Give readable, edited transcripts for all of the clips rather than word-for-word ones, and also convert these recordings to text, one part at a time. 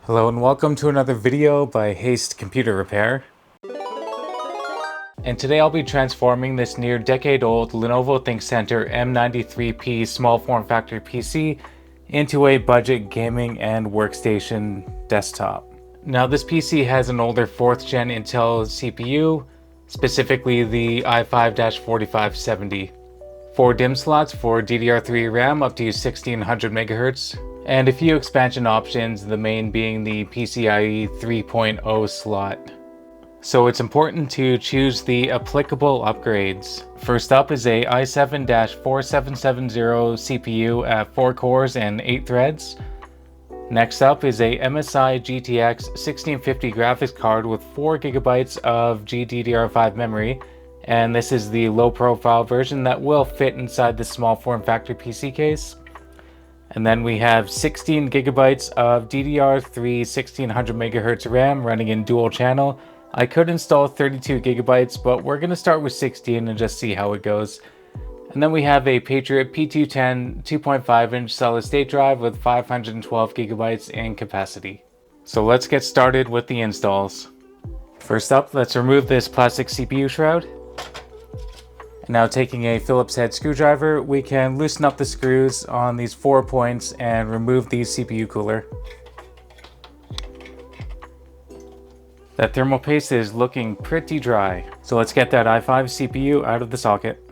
Hello and welcome to another video by Haste Computer Repair. And today I'll be transforming this near decade-old Lenovo ThinkCentre M93p small form factor PC into a budget gaming and workstation desktop. Now this PC has an older 4th gen Intel CPU, specifically the i5-4570. 4 DIMM slots for DDR3 RAM up to 1600 MHz, and a few expansion options, the main being the PCIe 3.0 slot. So it's important to choose the applicable upgrades. First up is a i7-4770 CPU at 4 cores and 8 threads. Next up is a MSI GTX 1650 graphics card with 4 GB of GDDR5 memory, and this is the low profile version that will fit inside the small form factor PC case. And then we have 16 GB of DDR3 1600 MHz RAM running in dual channel. I could install 32 GB, but we're going to start with 16 and just see how it goes. And then we have a Patriot P210 2.5-inch solid state drive with 512 GB in capacity. So let's get started with the installs. First up, let's remove this plastic CPU shroud. Now taking a Phillips head screwdriver, we can loosen up the screws on these 4 points and remove the CPU cooler. That thermal paste is looking pretty dry, so let's get that i5 CPU out of the socket.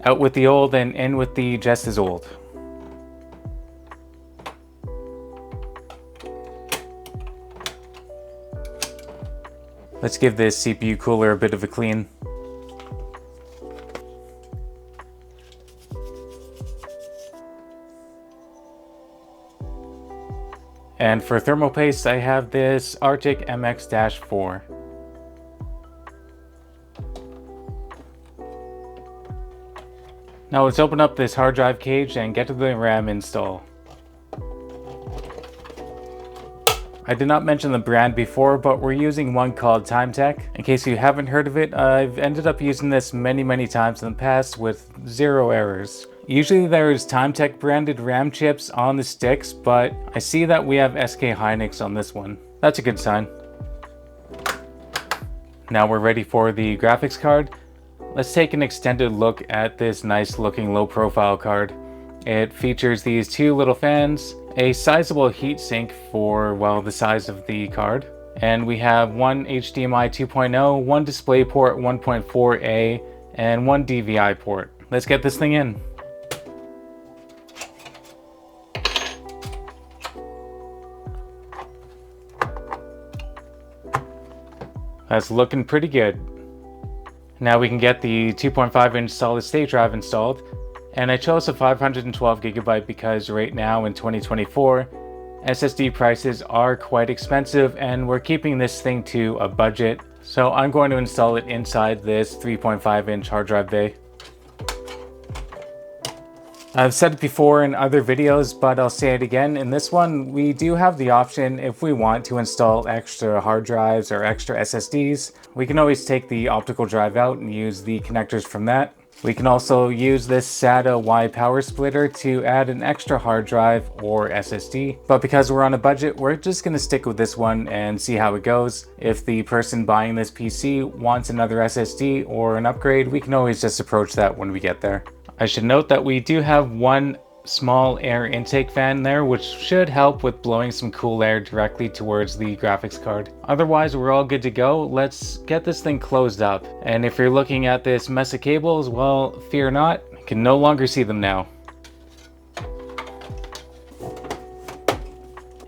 Out with the old and in with the just as old. Let's give this CPU cooler a bit of a clean. And for thermal paste, I have this Arctic MX-4. Now let's open up this hard drive cage and get to the RAM install. I did not mention the brand before, but we're using one called Timetec. In case you haven't heard of it, I've ended up using this many times in the past with 0 errors. Usually there's Timetec branded RAM chips on the sticks, but I see that we have SK Hynix on this one. That's a good sign. Now we're ready for the graphics card. Let's take an extended look at this nice looking low profile card. It features these 2 little fans, a sizable heatsink for, well, the size of the card, and we have one HDMI 2.0, one DisplayPort 1.4a, and one DVI port. Let's get this thing in. That's looking pretty good. Now we can get the 2.5-inch solid state drive installed. And I chose a 512 GB because right now in 2024, SSD prices are quite expensive and we're keeping this thing to a budget. So I'm going to install it inside this 3.5-inch hard drive bay. I've said it before in other videos, but I'll say it again. In this one, we do have the option, if we want to install extra hard drives or extra SSDs, we can always take the optical drive out and use the connectors from that. We can also use this SATA Y power splitter to add an extra hard drive or SSD. But because we're on a budget, we're just going to stick with this one and see how it goes. If the person buying this PC wants another SSD or an upgrade, we can always just approach that when we get there. I should note that we do have one small air intake fan there, which should help with blowing some cool air directly towards the graphics card. Otherwise, we're all good to go. Let's get this thing closed up. And if you're looking at this mess of cables, well, fear not, you can no longer see them now.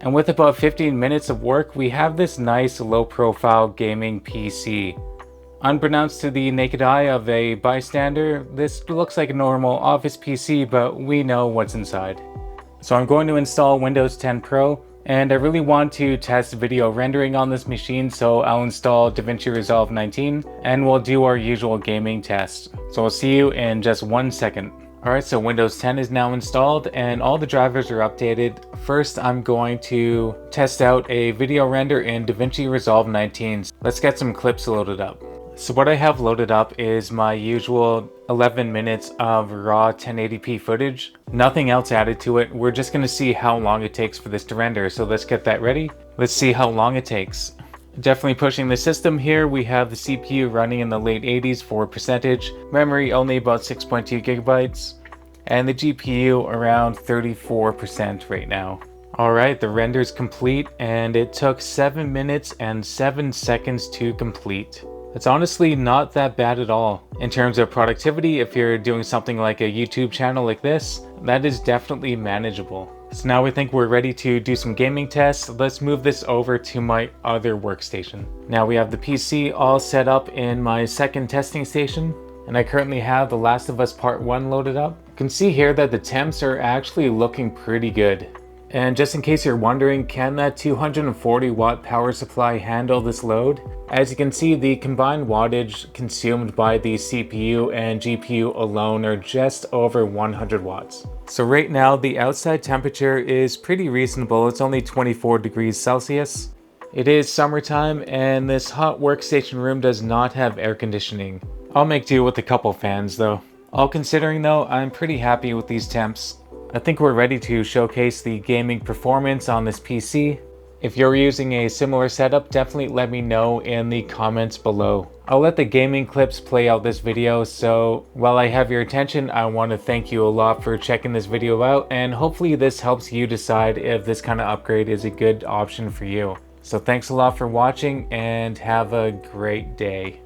And with about 15 minutes of work, we have this nice low profile gaming PC. Unbeknownst to the naked eye of a bystander, this looks like a normal office PC, but we know what's inside. So I'm going to install Windows 10 Pro, and I really want to test video rendering on this machine, so I'll install DaVinci Resolve 19, and we'll do our usual gaming test. So I'll see you in just 1 second. Alright, so Windows 10 is now installed and all the drivers are updated. First, I'm going to test out a video render in DaVinci Resolve 19. Let's get some clips loaded up. So what I have loaded up is my usual 11 minutes of raw 1080p footage. Nothing else added to it. We're just going to see how long it takes for this to render. So let's get that ready. Let's see how long it takes. Definitely pushing the system here. We have the CPU running in the late 80s for percentage, memory only about 6.2 gigabytes, and the GPU around 34% right now. Alright, the render is complete and it took 7 minutes and 7 seconds to complete. It's honestly not that bad at all. In terms of productivity, if you're doing something like a YouTube channel like this, that is definitely manageable. So now we think we're ready to do some gaming tests. Let's move this over to my other workstation. Now we have the PC all set up in my second testing station, and I currently have The Last of Us Part 1 loaded up. You can see here that the temps are actually looking pretty good. And just in case you're wondering, can that 240 watt power supply handle this load? As you can see, the combined wattage consumed by the CPU and GPU alone are just over 100 watts. So right now the outside temperature is pretty reasonable. It's only 24 degrees Celsius. It is summertime and this hot workstation room does not have air conditioning. I'll make do with a couple fans though. All considering though, I'm pretty happy with these temps. I think we're ready to showcase the gaming performance on this PC. If you're using a similar setup, definitely let me know in the comments below. I'll let the gaming clips play out this video, so while I have your attention, I want to thank you a lot for checking this video out, and hopefully this helps you decide if this kind of upgrade is a good option for you. So thanks a lot for watching and have a great day.